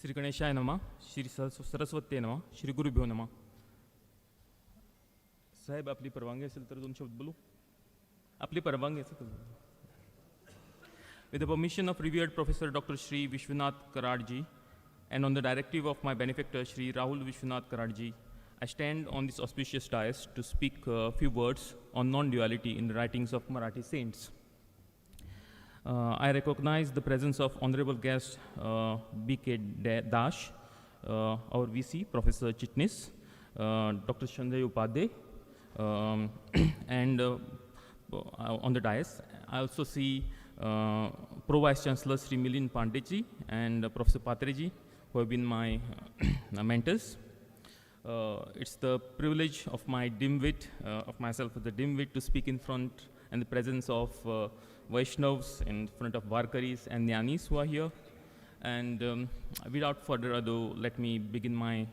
श्री गणेशाय नमः, श्री सरस्वती नमः, श्री गुरुभ्यो नमः. साहेब, आपली परवानगी असेल तर दोन शब्द बोलू. आपली परवानगी असेल तर बोलू. With the permission of revered Professor Dr. Shri Vishwanath Karadji and on the directive of my benefactor Shri Rahul Vishwanath Karadji, I stand on this auspicious dais to speak a few words on non-duality in the writings of Marathi saints. I recognize the presence of Honorable Guest B.K. Dash, our VC, Professor Chitnis, Dr. Sanjay Upadhyay, and on the dais, I also see Pro Vice Chancellor Sri Milind Pandeyji and Professor Patreji, who have been my mentors. It's the privilege of my dimwit, of myself as a dimwit, to speak in front and the presence of Vaishnavs, in front of Varkaris and Jnanis who are here. And without further ado, let me begin my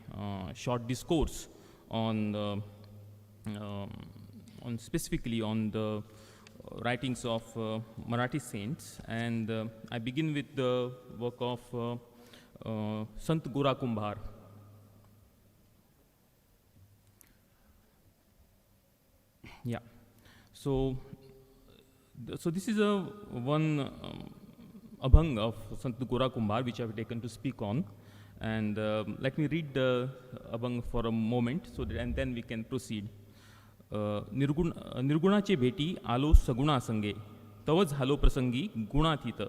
short discourse on specifically on the writings of Marathi saints. And I begin with the work of Sant Gora Kumbhar. Yeah. So this is one abhang of Sant Gora Kumbhar which I have taken to speak on, and let me read the abhang for a moment, so that, and then we can proceed. निर्गुणाचे भेटी आलो सगुणा संगे, तव झालो प्रसंगी गुणातीत.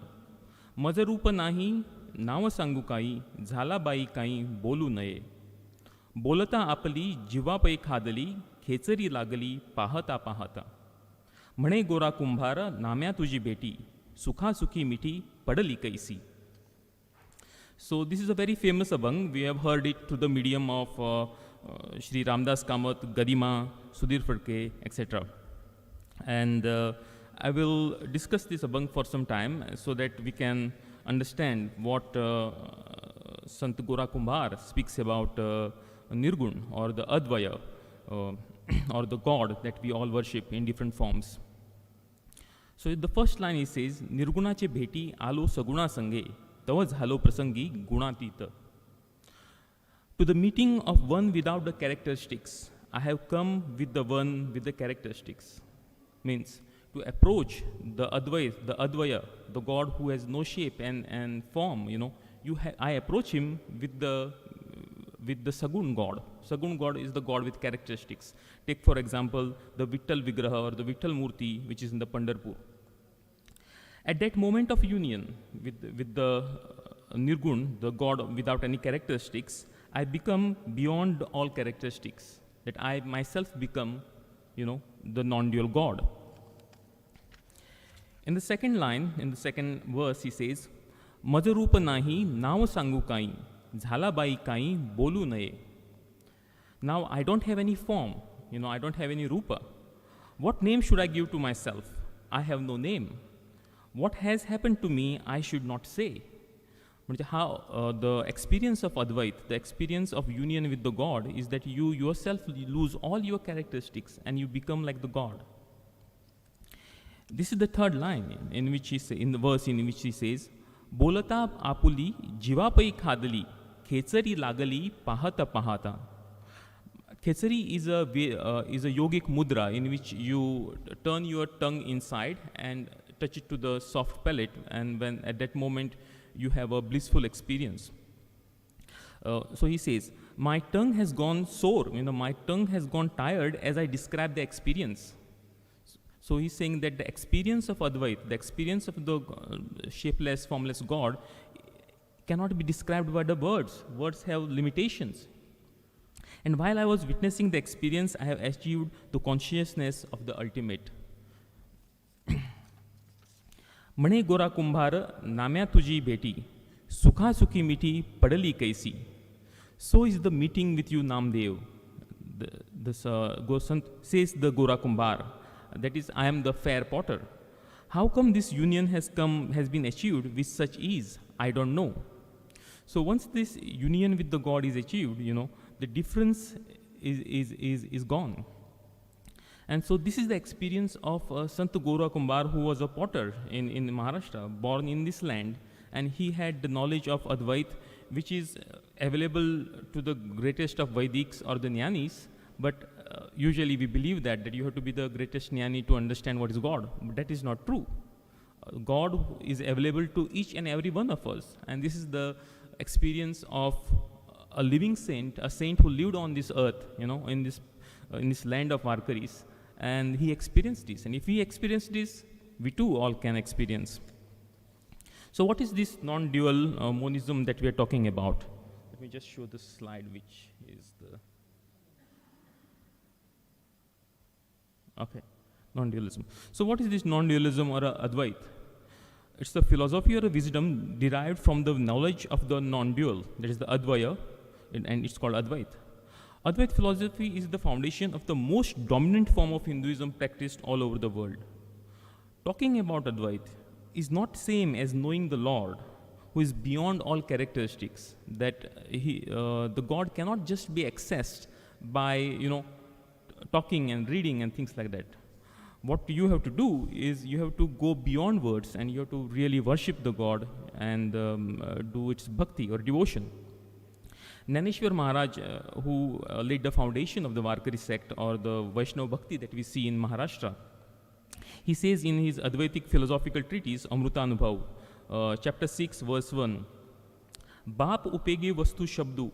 मज रूप नाही नाव सांगू काही, झाला बाई काही बोलू नये. बोलता आपली जीवापै खादली, खेचरी लागली पाहता पाहता. म्हणे गोरा कुंभार नाम्या तुझी भेटी, सुखासुखी मिठी पडली कैसी. So this is a very famous abhang. We have heard it through the medium of Shri Ramdas Kamath, Gadima, Sudhir Phadke, etc. And I will discuss this abhang for some time so that we can understand what Sant Gora Kumbhar speaks about Nirgun, or the Advaya, or the God that we all worship in different forms. So the first line he says, Nirgunache bheti alo saguna sange, tava jhalo prasangi gunatita. To the meeting of one without the characteristics, I have come with the one with the characteristics. Means to approach the Advaya, the God who has no shape and form, I approach him with the Sagun God. Sagun God is the God with characteristics. Take for example the Vittal Vigraha or the Vittal Murti, which is in the Pandharpur. At that moment of union with the Nirgun, the God without any characteristics, I become beyond all characteristics. That I myself become, the non-dual God. In the second line, in the second verse, he says, Majarupa nahi nav sangu kai, jhala bai kai bolu naye. Now I don't have any form, I don't have any rupa. What name should I give to myself? I have no name. What has happened to me, I should not say. How the experience of Advait, the experience of union with the God, is that you yourself lose all your characteristics and you become like the God. This is the third line in which in the verse in which he says, Bolata apuli jivapai khadali, khechari lagali pahata pahata. Khechari is a yogic mudra in which you turn your tongue inside and touch it to the soft palate, and when at that moment you have a blissful experience. So he says, my tongue has gone sore, my tongue has gone tired as I describe the experience. So he's saying that the experience of Advait, the experience of the shapeless, formless God, cannot be described by the words. Words have limitations. And while I was witnessing the experience, I have achieved the consciousness of the ultimate. म्हणे गोरा कुंभार नाम्या तुझी भेटी, सुखा सुखी मिठी पडली कैसी. So is the meeting with you, Namdev. Gosant says the Gora Kumbhar, that is, I am the fair potter. How come this union has been achieved with such ease? I don't know. So once this union with the God is achieved, the difference is gone. And so this is the experience of Sant Gora Kumbhar, who was a potter in Maharashtra, born in this land, and he had the knowledge of Advait, which is available to the greatest of Vaidiks or the Jnanis, but usually we believe that you have to be the greatest Jnani to understand what is God. But that is not true. God is available to each and every one of us, and this is the experience of a living saint, a saint who lived on this earth, in this land of Varkaris, and he experienced this. And if he experienced this, we too all can experience. So what is this non-dual monism that we are talking about? Let me just show the slide, which is the... Okay, non-dualism. So what is this non-dualism or Advait? It's the philosophy or a wisdom derived from the knowledge of the non-dual, that is the Advaya, and it's called Advait. Advait philosophy is the foundation of the most dominant form of Hinduism practiced all over the world. Talking about Advait is not same as knowing the Lord, who is beyond all characteristics, that the God cannot just be accessed by, talking and reading and things like that. What you have to do is you have to go beyond words, and you have to really worship the God and do its bhakti or devotion. Jnaneshwar Maharaj, who laid the foundation of the Varkari sect or the Vaishnava Bhakti that we see in Maharashtra, he says in his Advaitic philosophical treatise, Amrutanubhav, chapter 6, verse 1, Bap upege vastu shabdu,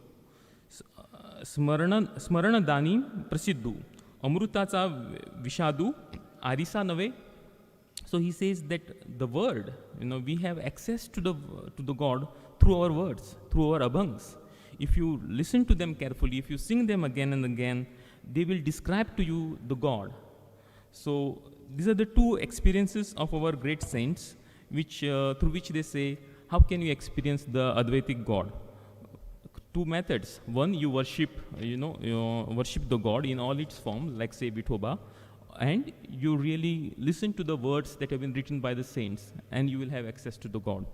smarana dani prasiddu, amrutacha vishadu, arisa nave. So he says that the word, we have access to the God through our words, through our abhangs. If you listen to them carefully, if you sing them again and again, they will describe to you the God. So these are the two experiences of our great saints, through which they say, how can you experience the Advaitic God? Two methods. One, you worship, worship the God in all its form, like say Vithoba, and you really listen to the words that have been written by the saints, and you will have access to the God.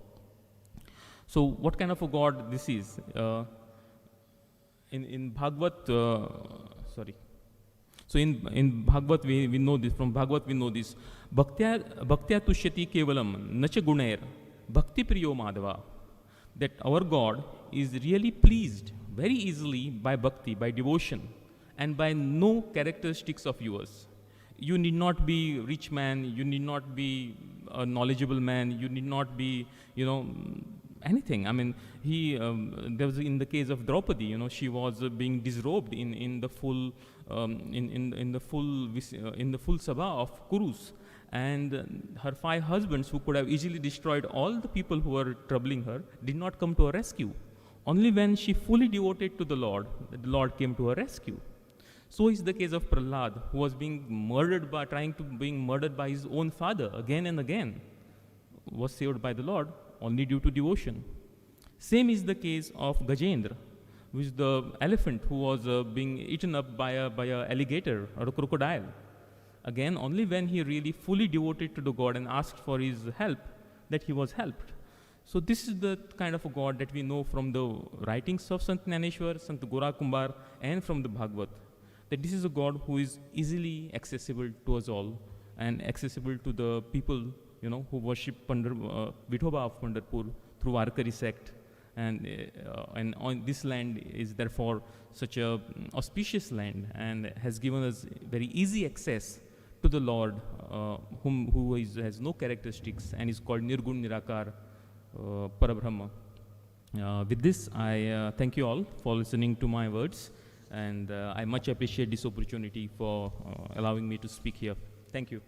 So what kind of a God this is? In Bhagavad, So in Bhagavad we know this, from Bhagavad we know this. Bhaktya tushyati kevalam nacha gunair bhakti priyo madhava. That our God is really pleased very easily by bhakti, by devotion, and by no characteristics of yours. You need not be a rich man, you need not be a knowledgeable man, you need not be, anything. I mean, there was in the case of Draupadi, she was being disrobed in the full sabha of Kurus, and her 5 husbands, who could have easily destroyed all the people who were troubling her, did not come to her rescue. Only when she fully devoted to the Lord came to her rescue. So is the case of Prahlad, who was being murdered by his own father again and again, was saved by the Lord only due to devotion. Same is the case of Gajendra, who is the elephant who was being eaten up by a alligator or a crocodile. Again, only when he really fully devoted to the God and asked for his help, that he was helped. So this is the kind of a God that we know from the writings of Sant Jnaneshwar, Sant Gora Kumbar, and from the Bhagavad. That this is a God who is easily accessible to us all, and accessible to the people, who worship Vithoba of Pandharpur through Varkari sect. And on this land is therefore such a auspicious land, and has given us very easy access to the Lord, who has no characteristics and is called Nirgun Nirakar Parabrahma. With this, I thank you all for listening to my words, and I much appreciate this opportunity for allowing me to speak here. Thank you.